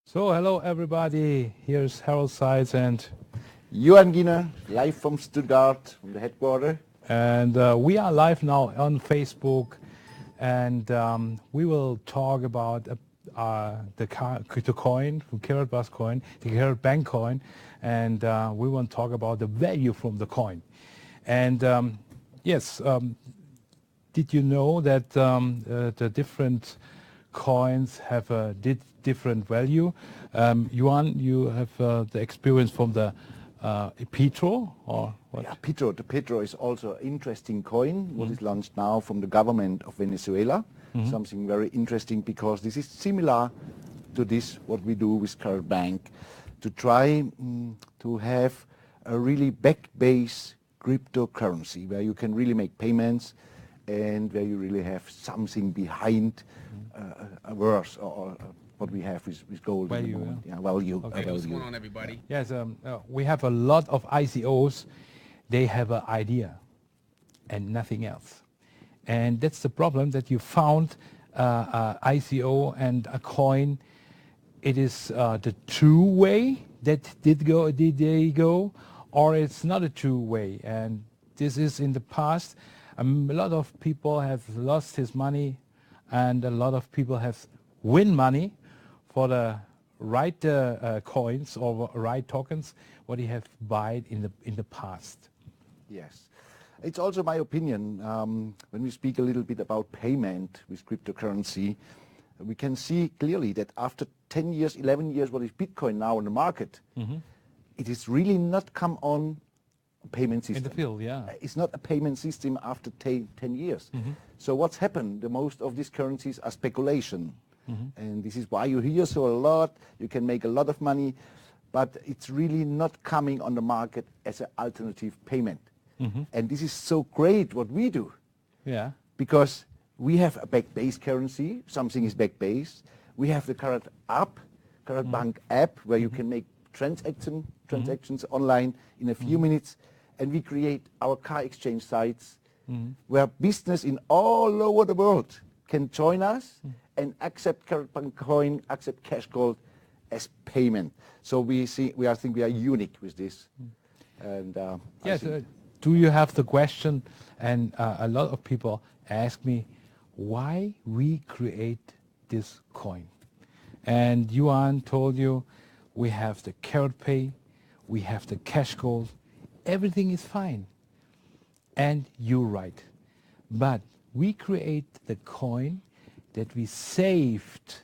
So hello everybody, here's Harold Seiz Johan Giener, live from Stuttgart, from the headquarters. and we are live now on Facebook, and we will talk about the coin, the Karat Bus coin, the Karat Bank coin, and we want to talk about the value from the coin. And yes, did you know that the different coins have a different value? Johan, you have the experience from the Petro, or what? Yeah, Petro. The Petro is also an interesting coin, what is launched now from the government of Venezuela. Something very interesting because this is similar to this, what we do with Karat Bank, to try to have a really back-based cryptocurrency where you can really make payments and where you really have something behind a worth or what we have with gold. Value, at the moment. yeah. Yeah, value. Okay. Value. What's going on, everybody? Yes, we have a lot of ICOs. They have an idea and nothing else. And that's the problem, that you found ICO and a coin. It is the true way that did they go, or it's not a true way. And this is in the past. A lot of people have lost his money, and a lot of people have win money for the right coins or right tokens what he have bought in the past. Yes. It's also my opinion, when we speak a little bit about payment with cryptocurrency, we can see clearly that after 10 years, 11 years, what is Bitcoin now in the market, it is really not come on a payment system. In the field, yeah. It's not a payment system after 10 years. So what's happened? The most of these currencies are speculation. And this is why you hear so a lot, you can make a lot of money, but it's really not coming on the market as an alternative payment. And this is so great what we do, Yeah. because we have a back-based currency, something is back-based. We have the Karat app, Karat Bank app, where you can make transactions online in a few minutes, and we create our car exchange sites where business in all over the world can join us and accept Karat Bank coin, accept cash gold as payment. So I think we are unique with this. And Yes. Do you have the question? And a lot of people ask me why we create this coin. And Yuan told you we have the Karat Pay, we have the cash gold, everything is fine. And you're right. But we create the coin that we saved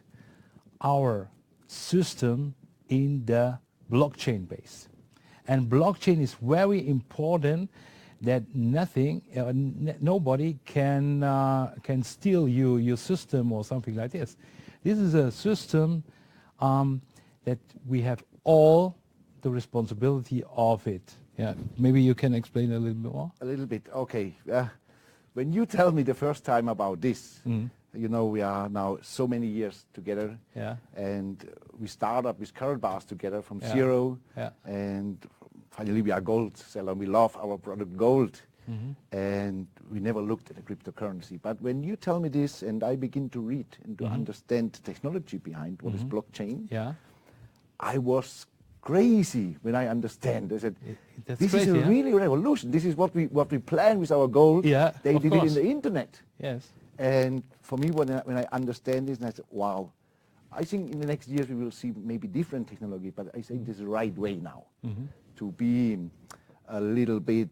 our system in the blockchain base. And blockchain is very important, that nobody can steal your system or something like this. This is a system that we have all the responsibility of it. Yeah, maybe you can explain a little bit more. a little bit, okay. When you tell me the first time about this, you know, we are now so many years together, Yeah. and we start up with Karat bars together from Yeah. zero, Yeah. and finally we are gold seller. We love our product gold, and we never looked at a cryptocurrency. But when you tell me this, and I begin to read and to understand the technology behind what is blockchain, Yeah. I was crazy when I understand. I said, That's this crazy, is a yeah? really revolution. This is what we plan with our gold. Yeah, They of did course. it in the internet. Yes. And for me, when I understand this, and I said, wow, I think in the next years we will see maybe different technology, but I think this is the right way now to be a little bit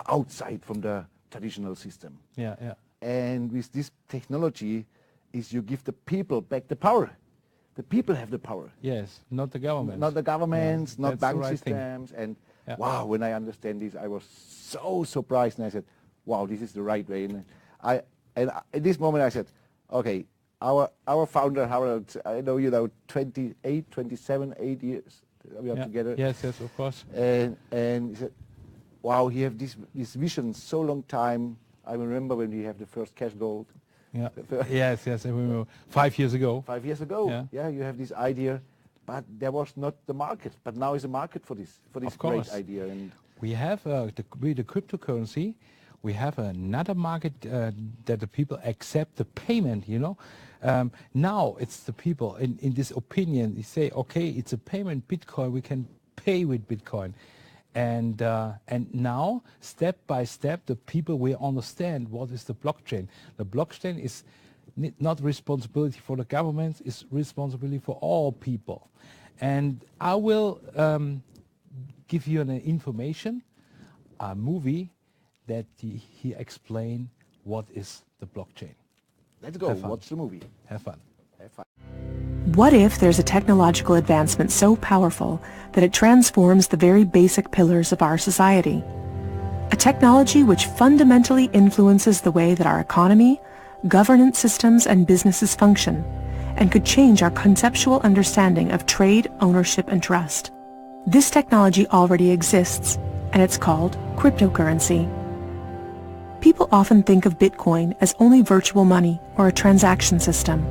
outside from the traditional system. Yeah. Yeah. And with this technology is you give the people back the power. The people have the power. Yes. Not the government. Not the governments, Yeah, not that's the bank right thing. systems. And Yeah. wow, when I understand this, I was so surprised. And I said, wow, this is the right way. And at this moment I said, okay, our founder, Harold, I know 28, 27, 8 years we are Yeah. together. Yes. Yes. Of course. And he said, wow, he have this vision so long time. I remember when we have the first cash gold. Yeah. Yes. Yes. I remember 5 years ago. 5 years ago. Yeah. You have this idea, but there was not the market. But now is a market for this Of great course. idea. And We have the cryptocurrency. We have another market that the people accept the payment, you know. Now it's the people in this opinion, they say, okay, it's a payment, Bitcoin, we can pay with Bitcoin. And now, step by step, the people will understand what is the blockchain. The blockchain is not responsibility for the government, it's responsibility for all people. And I will give you an information, a movie that he explained what is the blockchain. Let's go. Watch the movie. Have fun. Have fun. What if there's a technological advancement so powerful that it transforms the very basic pillars of our society? A technology which fundamentally influences the way that our economy, governance systems, and businesses function, and could change our conceptual understanding of trade, ownership, and trust. This technology already exists, and it's called cryptocurrency. People often think of Bitcoin as only virtual money or a transaction system.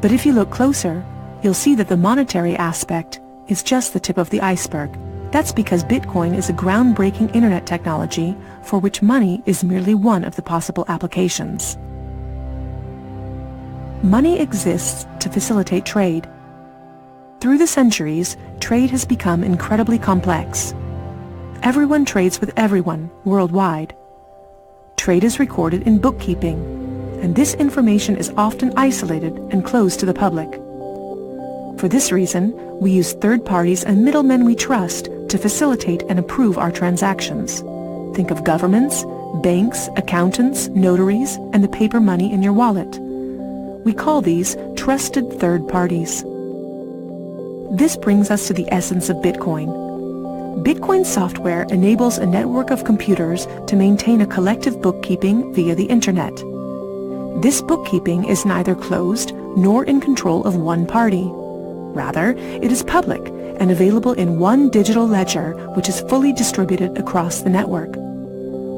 But if you look closer, you'll see that the monetary aspect is just the tip of the iceberg. That's because Bitcoin is a groundbreaking internet technology for which money is merely one of the possible applications. Money exists to facilitate trade. Through the centuries, trade has become incredibly complex. Everyone trades with everyone worldwide. Trade is recorded in bookkeeping, and this information is often isolated and closed to the public. For this reason, we use third parties and middlemen we trust to facilitate and approve our transactions. Think of governments, banks, accountants, notaries, and the paper money in your wallet. We call these trusted third parties. This brings us to the essence of Bitcoin. Bitcoin software enables a network of computers to maintain a collective bookkeeping via the internet. This bookkeeping is neither closed nor in control of one party. Rather, it is public and available in one digital ledger which is fully distributed across the network.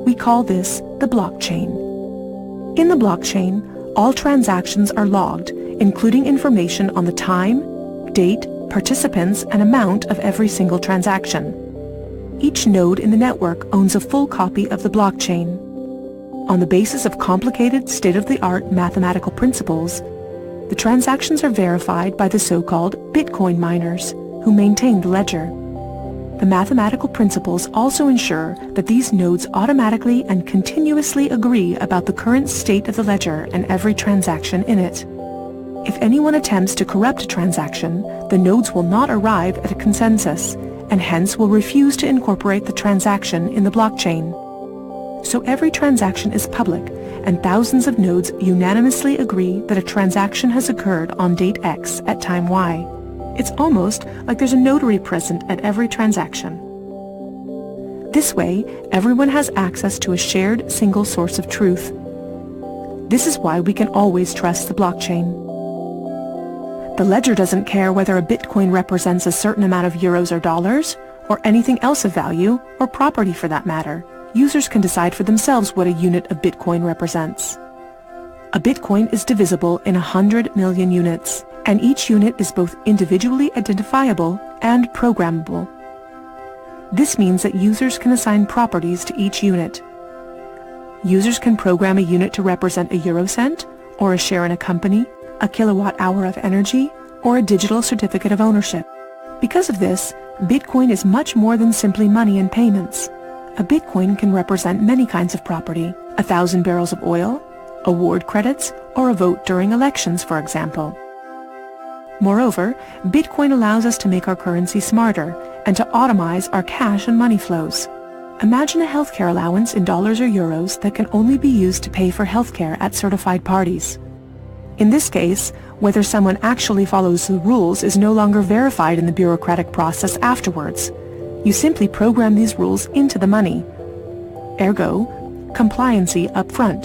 We call this the blockchain. In the blockchain, all transactions are logged, including information on the time, date, participants, and amount of every single transaction. Each node in the network owns a full copy of the blockchain. On the basis of complicated, state-of-the-art mathematical principles, the transactions are verified by the so-called Bitcoin miners, who maintain the ledger. The mathematical principles also ensure that these nodes automatically and continuously agree about the current state of the ledger and every transaction in it. If anyone attempts to corrupt a transaction, the nodes will not arrive at a consensus, and hence will refuse to incorporate the transaction in the blockchain. So every transaction is public, and thousands of nodes unanimously agree that a transaction has occurred on date X at time Y. It's almost like there's a notary present at every transaction. This way, everyone has access to a shared single source of truth. This is why we can always trust the blockchain. The ledger doesn't care whether a Bitcoin represents a certain amount of euros or dollars, or anything else of value, or property for that matter. Users can decide for themselves what a unit of Bitcoin represents. A Bitcoin is divisible in 100 million units, and each unit is both individually identifiable and programmable. This means that users can assign properties to each unit. Users can program a unit to represent a eurocent, or a share in a company, a kilowatt-hour of energy, or a digital certificate of ownership. Because of this, Bitcoin is much more than simply money and payments. A Bitcoin can represent many kinds of property, 1,000 barrels of oil, award credits, or a vote during elections, for example. Moreover, Bitcoin allows us to make our currency smarter and to automize our cash and money flows. Imagine a healthcare allowance in dollars or euros that can only be used to pay for healthcare at certified parties. In this case, whether someone actually follows the rules is no longer verified in the bureaucratic process afterwards. You simply program these rules into the money. Ergo, compliancy up front.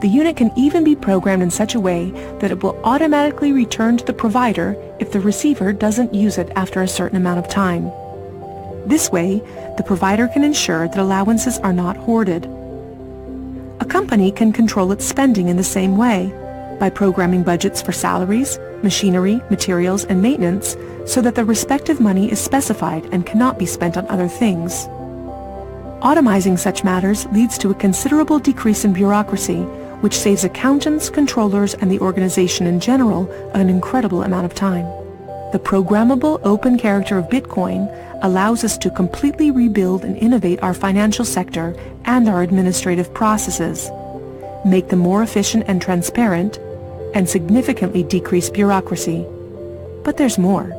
The unit can even be programmed in such a way that it will automatically return to the provider if the receiver doesn't use it after a certain amount of time. This way, the provider can ensure that allowances are not hoarded. A company can control its spending in the same way, by programming budgets for salaries, machinery, materials, and maintenance so that the respective money is specified and cannot be spent on other things. Automizing such matters leads to a considerable decrease in bureaucracy, which saves accountants, controllers, and the organization in general an incredible amount of time. The programmable open character of Bitcoin allows us to completely rebuild and innovate our financial sector and our administrative processes, make them more efficient and transparent, and significantly decrease bureaucracy. But there's more.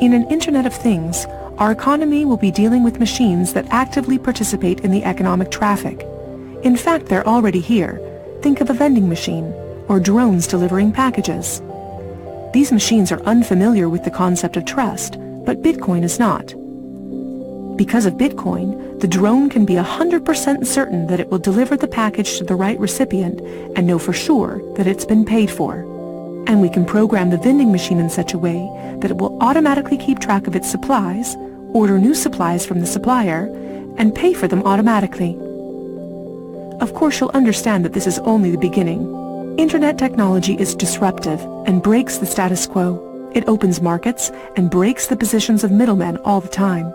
In an Internet of Things, our economy will be dealing with machines that actively participate in the economic traffic. In fact, they're already here. Think of a vending machine, or drones delivering packages. These machines are unfamiliar with the concept of trust, but Bitcoin is not. Because of Bitcoin, the drone can be 100% certain that it will deliver the package to the right recipient and know for sure that it's been paid for. And we can program the vending machine in such a way that it will automatically keep track of its supplies, order new supplies from the supplier, and pay for them automatically. Of course, you'll understand that this is only the beginning. Internet technology is disruptive and breaks the status quo. It opens markets and breaks the positions of middlemen all the time.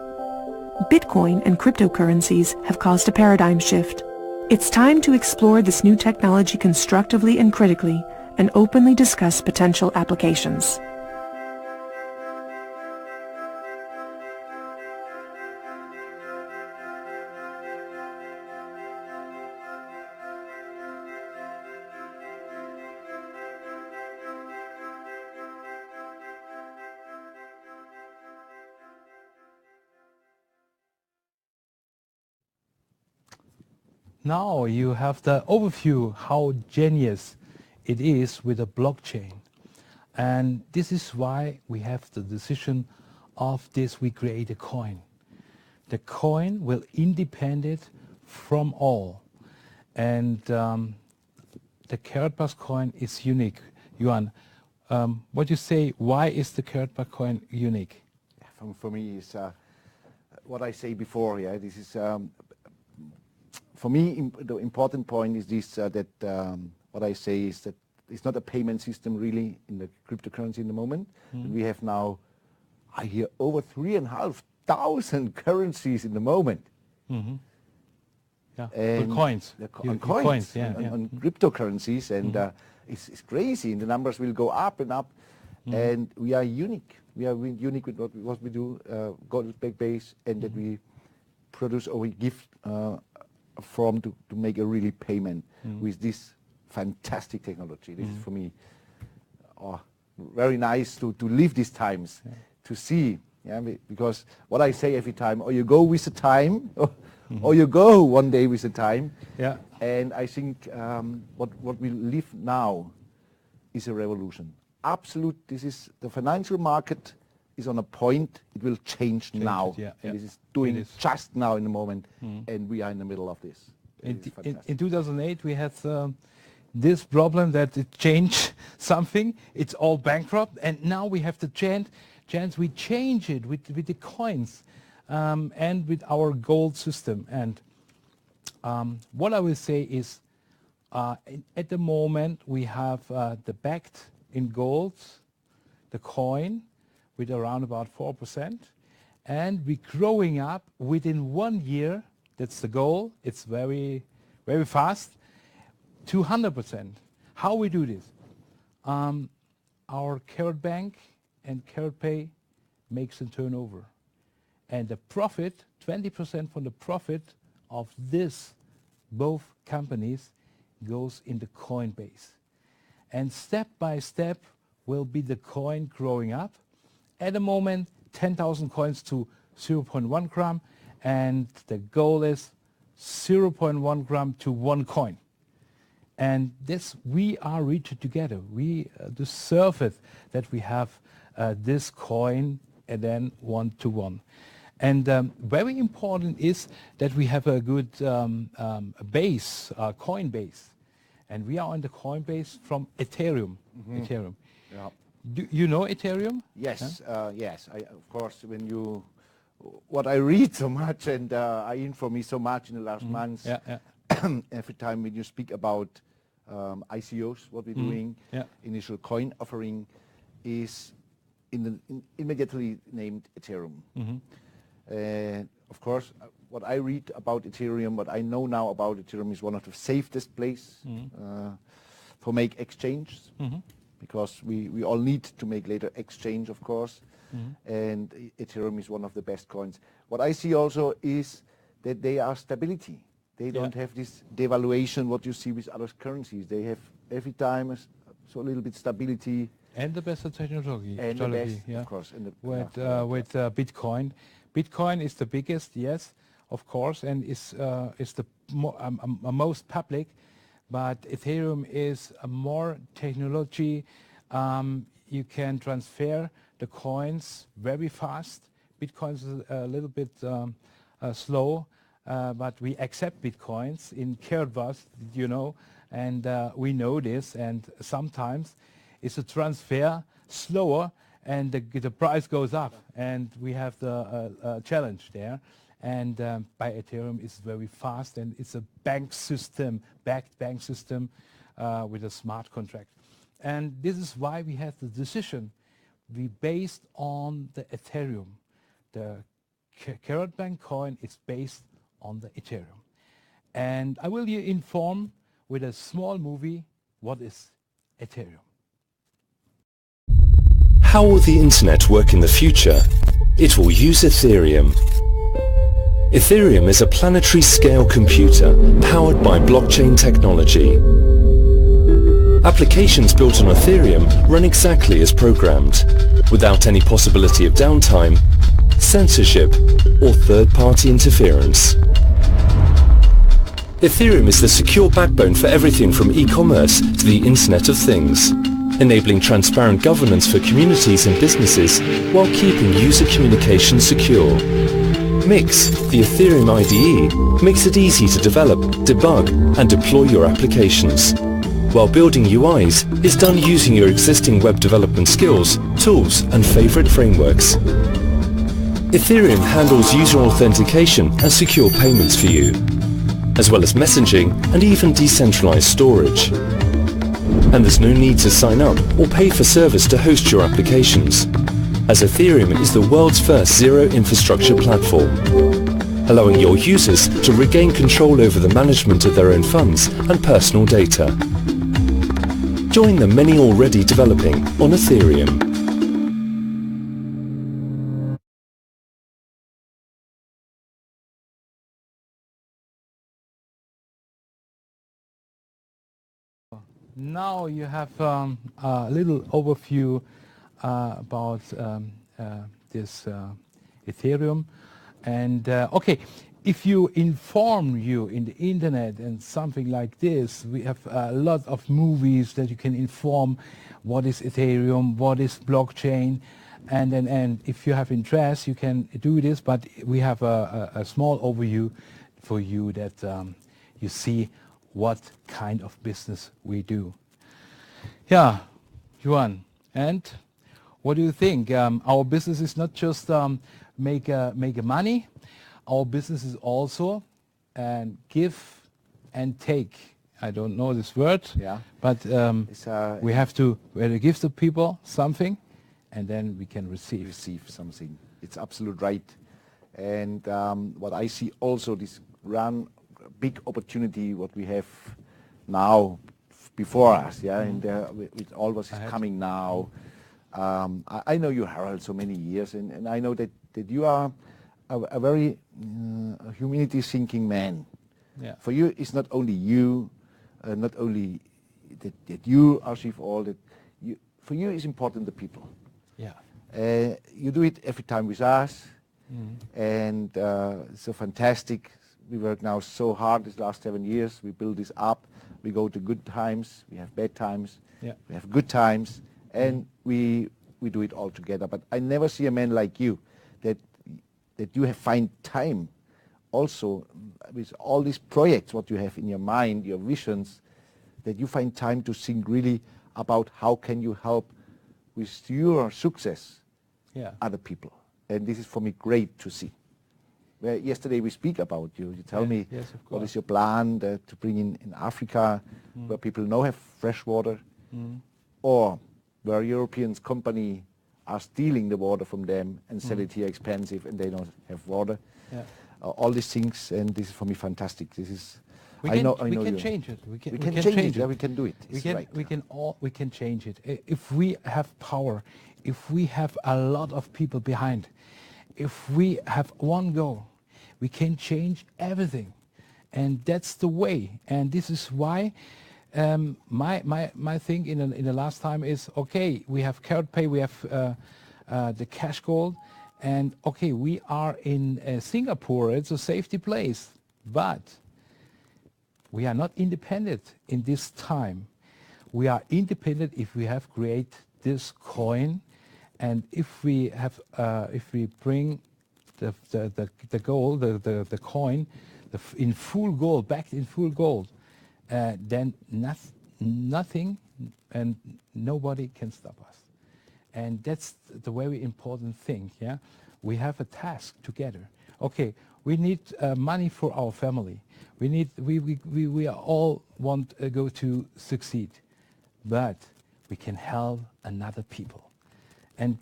Bitcoin and cryptocurrencies have caused a paradigm shift. It's time to explore this new technology constructively and critically, and openly discuss potential applications. Now you have the overview how genius it is with a blockchain. And this is why we have the decision of this, we create a coin. The coin will independent from all. And the Karat coin is unique. Johan, what you say, why is the Karat coin unique? For me, is what I say before. Yeah, this is for me the important point is this that what I say is that it's not a payment system really in the cryptocurrency in the moment. We have now, I hear, over 3,500 currencies in the moment. Yeah, And on coins. On coins, yeah, on cryptocurrencies, and it's crazy, and the numbers will go up and up, and we are unique. We are unique with what we do, gold-backed base, and that we produce or we give a form to make a really payment with this fantastic technology. This is for me very nice to live these times, to see, because what I say every time, or you go with the time, or you go one day with the time. Yeah. And I think what we live now is a revolution. Absolute, this is the financial market is on a point, it will change now. And this is doing just now in the moment, and we are in the middle of this. In 2008, we had this problem that it changed something. It's all bankrupt, and now we have the chance we change it with the coins and with our gold system. And what I will say is, at the moment, we have the backed in gold, the coin, with around about 4%, and we're growing up within 1 year. That's the goal. It's very, very fast. 200%. How we do this? Our Karat Bank and Karat Pay makes a turnover, and the profit, 20% from the profit of this, both companies, goes in the coin base, and step by step will be the coin growing up. At the moment, 10,000 coins to 0.1 gram, and the goal is 0.1 gram to 1 coin. And this we are reached together. We deserve it that we have this coin and then 1 to 1. And very important is that we have a good base, coin base. And we are on the coin base from Ethereum. Ethereum. Yeah. Do you know Ethereum? Yes, yes. Of course, what I read so much and I inform me so much in the last months. Every time when you speak about ICOs, what we're doing, initial coin offering is immediately named Ethereum. of course, what I read about Ethereum, what I know now about Ethereum is one of the safest place for make exchanges, because we all need to make later exchange, of course, and Ethereum is one of the best coins. What I see also is that they are stability. They don't have this devaluation what you see with other currencies. They have every time so a little bit stability. And the best technology. And the best, of course. With Bitcoin. Bitcoin is the biggest, yes, of course, and is the most public. But Ethereum is a more technology. You can transfer the coins very fast. Bitcoin is a little bit slow, but we accept Bitcoins in Karat, you know, and we know this. And sometimes it's a transfer slower, and the price goes up, and we have the challenge there. And by Ethereum, it's very fast, and it's a backed bank system with a smart contract. And this is why we have the decision. We based on the Ethereum. The Karat Bank coin is based on the Ethereum. And I will inform with a small movie what is Ethereum. How will the internet work in the future? It will use Ethereum. Ethereum is a planetary scale computer powered by blockchain technology. Applications built on Ethereum run exactly as programmed, without any possibility of downtime, censorship, or third-party interference. Ethereum is the secure backbone for everything from e-commerce to the Internet of Things, enabling transparent governance for communities and businesses while keeping user communication secure. Mix, the Ethereum IDE, makes it easy to develop, debug, and deploy your applications, while building UIs is done using your existing web development skills, tools, and favorite frameworks. Ethereum handles user authentication and secure payments for you, as well as messaging and even decentralized storage. And there's no need to sign up or pay for service to host your applications, as Ethereum is the world's first zero infrastructure platform, allowing your users to regain control over the management of their own funds and personal data. Join the many already developing on Ethereum. Now you have a little overview about this Ethereum. And okay, if you inform you in the internet and something like this, we have a lot of movies that you can inform what is Ethereum, what is blockchain, and if you have interest, you can do this. But we have a small overview for you that you see what kind of business we do. Yeah, Juan, and what do you think? Our business is not just make money. Our business is also give and take. I don't know this word, but we have to give the people something, and then we can receive something. It's absolute right. And what I see also this big opportunity what we have now before us, and with all what is coming now. I know you, Harald, so many years, and I know that you are a very humanity-thinking man. Yeah. For you, it's not only you, not only that you achieve all that. For you, it's important the people. Yeah. You do it every time with us, and so fantastic. We work now so hard these last 7 years. We build this up. We go to good times. We have bad times. Yeah. We have good times, and we do it all together. But I never see a man like you that you have find time also with all these projects what you have in your mind, your visions, that you find time to think really about how can you help with your success other people. And this is for me great to see. Where yesterday we speak about you. You tell me what is your plan to bring in Africa, where people now have fresh water, or where European company are stealing the water from them and sell it here expensive, and they don't have water. all these things, and this is for me fantastic. This is, We I can, know we can you. change it. We can change it. Yeah, we can do it. We It's can, right. we can change it. If we have power, if we have a lot of people behind, if we have one goal, we can change everything. And that's the way. And this is why my thing in the last time is, okay, we have Karat Pay, we have the cash gold, and okay, we are in Singapore, it's a safety place, but we are not independent in this time. We are independent if we have created this coin, and if we have, if we bring the gold, the coin, in full gold, back in full gold, then nothing and nobody can stop us. And that's the very important thing. Yeah, we have a task together. Okay, we need money for our family. We need, we all want to go to succeed, but we can help another people. And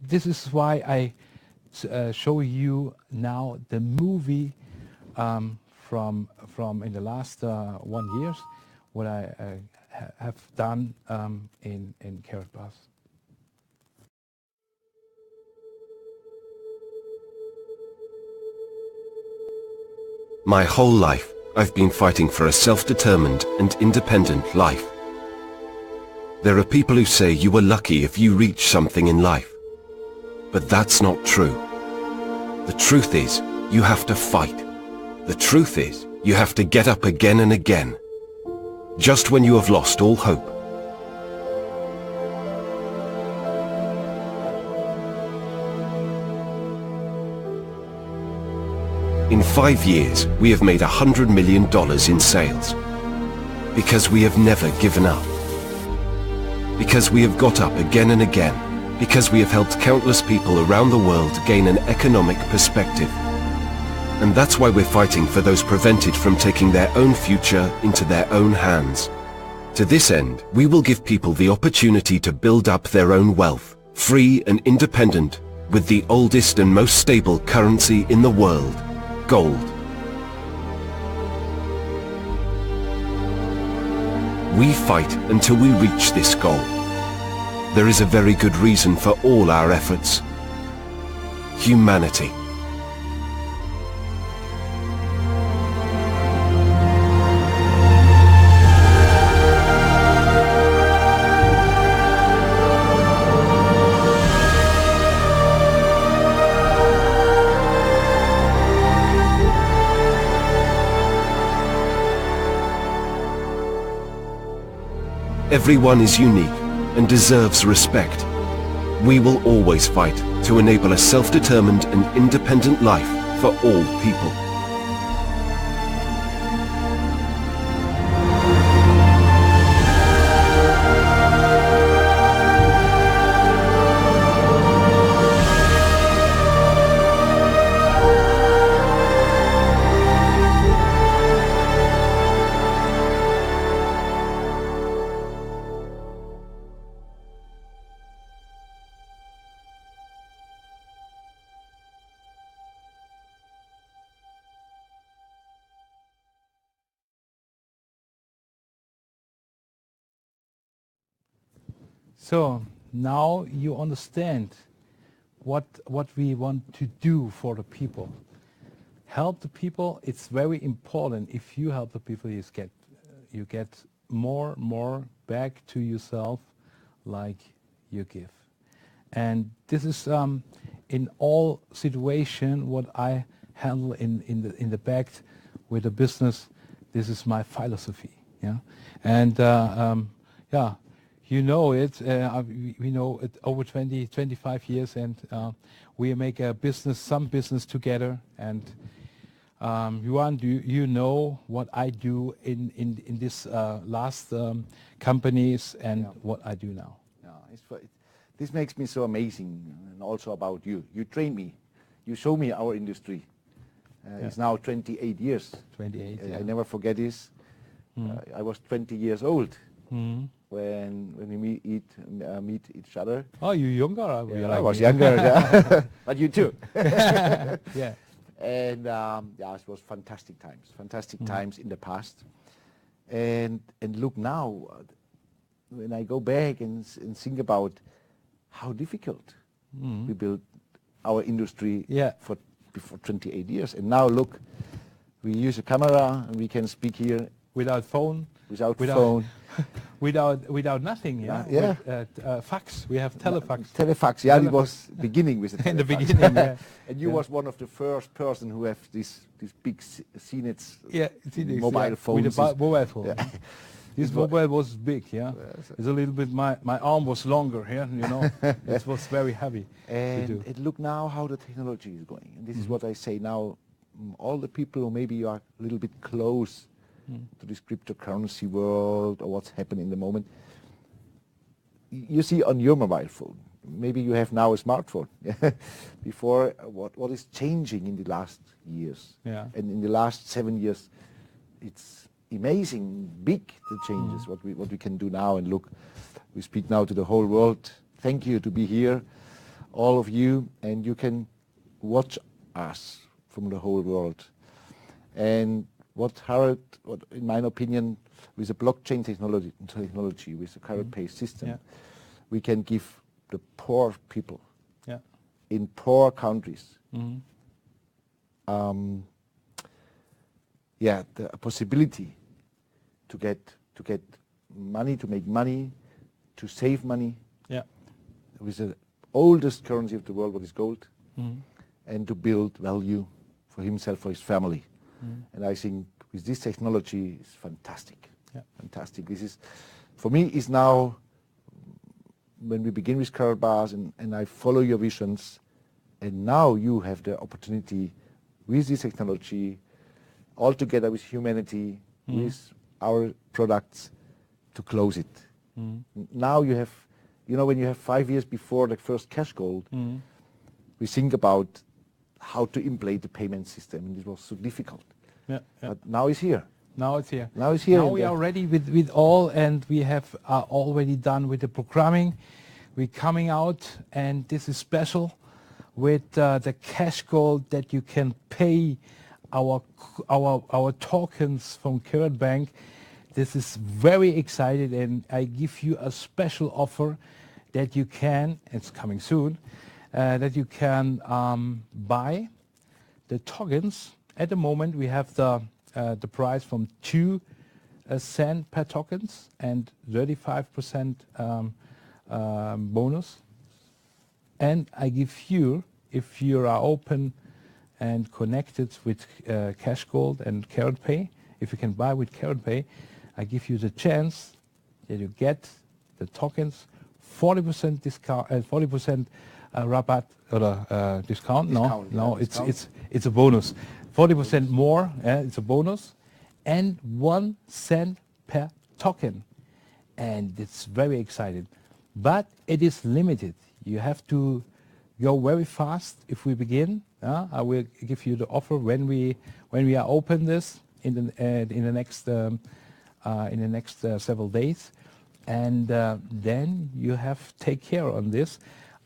this is why I show you now the movie from in the last 1 year, what I have done in Karat Bus. My whole life, I've been fighting for a self-determined and independent life. There are people who say you were lucky if you reach something in life. But that's not true. The truth is, you have to fight. The truth is, you have to get up again and again. Just when you have lost all hope. In 5 years, we have made $100 million in sales. Because we have never given up. Because we have got up again and again. Because we have helped countless people around the world gain an economic perspective. And that's why we're fighting for those prevented from taking their own future into their own hands. To this end, we will give people the opportunity to build up their own wealth, free and independent, with the oldest and most stable currency in the world. Gold. We fight until we reach this goal. There is a very good reason for all our efforts. Humanity. Everyone is unique and deserves respect. We will always fight to enable a self-determined and independent life for all people. So now you understand what we want to do for the people. Help the people. It's very important. If you help the people, you get more back to yourself, like you give. And this is in all situation what I handle in the back with the business. This is my philosophy. Yeah, and yeah. You know it, we know it over 25 years, and we make a business, some business together. And you know what I do in this last companies and what I do now. Yeah, this makes me so amazing, and also about you. You train me, you show me our industry. It's now 28 years. 28. Yeah. I never forget this. I was 20 years old. When we meet each other. Oh, you younger? I was younger, yeah. But you too. Yeah. And yeah, it was fantastic times in the past. And look now, when I go back and think about how difficult we built our industry for before 28 years. And now look, we use a camera and we can speak here without phone. Without phone. without nothing, Yeah. With, fax. We have telefax. Telefax, yeah, it was beginning with the telefax. In the beginning, yeah. And you was one of the first person who have this big CNETs mobile phones. With a mobile phone. Yeah. This mobile was big, yeah. It's a little bit, my arm was longer, yeah, you know. It was very heavy to do. And look now how the technology is going. And this is what I say now, all the people who maybe you are a little bit close to this cryptocurrency world or what's happening in the moment, you see on your mobile phone, maybe you have now a smartphone. Before, what is changing in the last years? Yeah. And in the last 7 years, it's amazing, big, the changes, what we can do now. And look, we speak now to the whole world. Thank you to be here, all of you, and you can watch us from the whole world. And what Harold, in my opinion, with the blockchain technology, with the Karat Pay system, we can give the poor people in poor countries the possibility to get money, to make money, to save money with the oldest currency of the world, what is gold, and to build value for himself, for his family. And I think with this technology, it's fantastic. Fantastic. This is, for me, is now, when we begin with Karat bars and I follow your visions, and now you have the opportunity with this technology, all together with humanity, with our products, to close it. Now you have, you know, when you have 5 years before the first cash gold, we think about how to implement the payment system, and it was so difficult. But now it's here. Now it's here. Now it's here. Now we are ready with all, and we have already done with the programming. We're coming out, and this is special with the cash gold that you can pay our tokens from Karat Bank. This is very excited, and I give you a special offer that you can, it's coming soon, that you can buy the tokens. At the moment, we have the price from 2 cents per tokens and 35% bonus. And I give you, if you are open and connected with Cash Gold and Karat Pay, if you can buy with Karat Pay, I give you the chance that you get the tokens 40% discount, 40% rabatt or discount. No, it's a bonus. 40% more, it's a bonus, and 1 cent per token, and it's very exciting. But it is limited. You have to go very fast if we begin. I will give you the offer when we are open this in the next several days, and then you have to take care on this.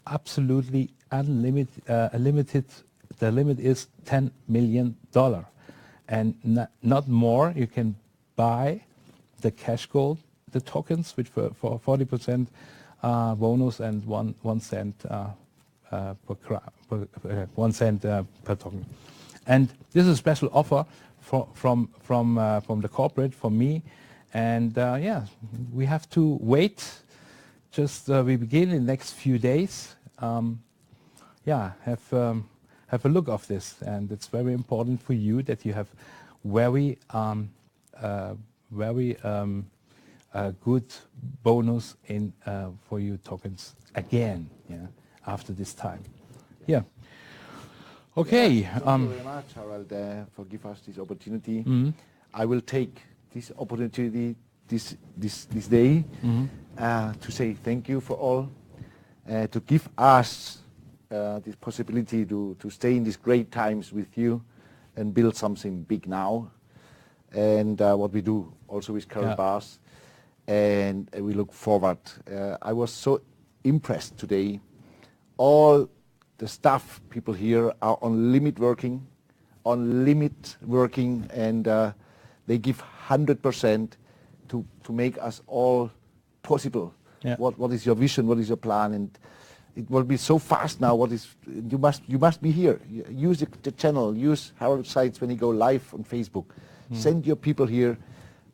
Absolutely unlimited. The limit is $10 million, and not more. You can buy the cash gold, the tokens, which for 40% bonus and 1 cent per 1 cent per token. And this is a special offer from the corporate, from me, and we have to wait. Just we begin in the next few days. Have a look of this, and it's very important for you that you have very good bonus in for your tokens again. After this time. Okay. Thank you very much, Harold, for giving us this opportunity. I will take this opportunity this day to say thank you for all, to give us this possibility to stay in these great times with you and build something big now, and what we do also with Karat bars, and we look forward. I was so impressed today. All the staff people here are on limit working, on limit working, and they give 100% to make us all possible. Yeah. What is your vision? What is your plan? And it will be so fast now. You must be here. Use the channel. Use Harold's sites when you go live on Facebook. Send your people here,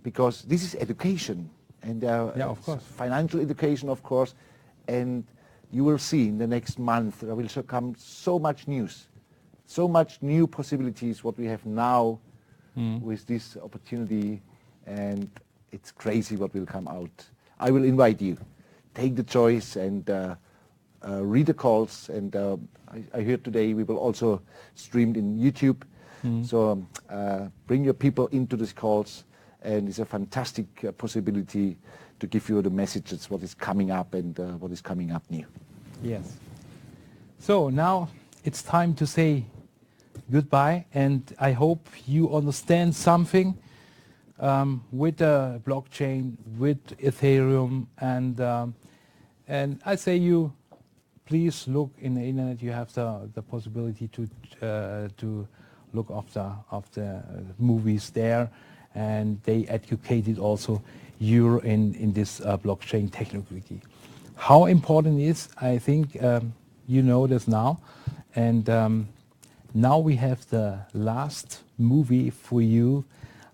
because this is education, and Yeah, of course. financial education, of course. And you will see in the next month there will come so much news, so much new possibilities. What we have now with this opportunity, and it's crazy what will come out. I will invite you. Take the choice and read the calls. And I heard today we will also stream in YouTube. So bring your people into these calls, and it's a fantastic possibility to give you the messages what is coming up and what is coming up new. Yes. So now it's time to say goodbye, and I hope you understand something with the blockchain, with Ethereum, and I say you please look in the internet. You have the possibility to look of the movies there, and they educated also you in this blockchain technology. How important it is, I think you know this now, and now we have the last movie for you,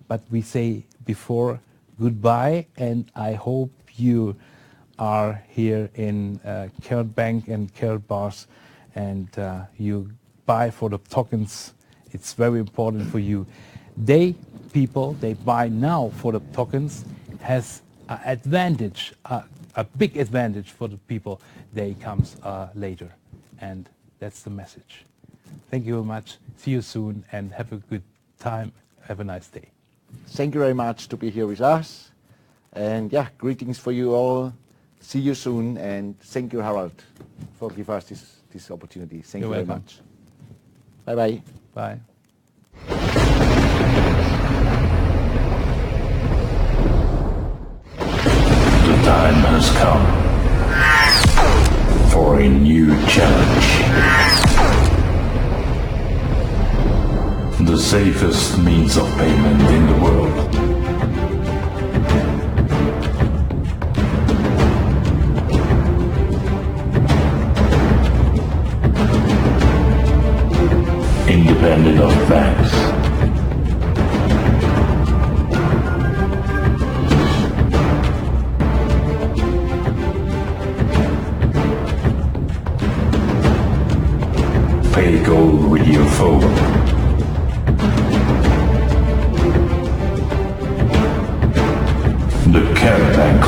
but we say before goodbye, and I hope you are here in Karat Bank and Karat Bars, and you buy for the tokens. It's very important for you. They buy now for the tokens has an advantage, a big advantage for the people. They comes later, and that's the message. Thank you very much. See you soon, and have a good time. Have a nice day. Thank you very much to be here with us, and yeah, greetings for you all. See you soon, and thank you, Harold, for giving us this opportunity. Thank you very much. Bye bye. Bye. The time has come for a new challenge. The safest means of payment in the world. Independent of banks. Pay gold with your phone. The Karat Bank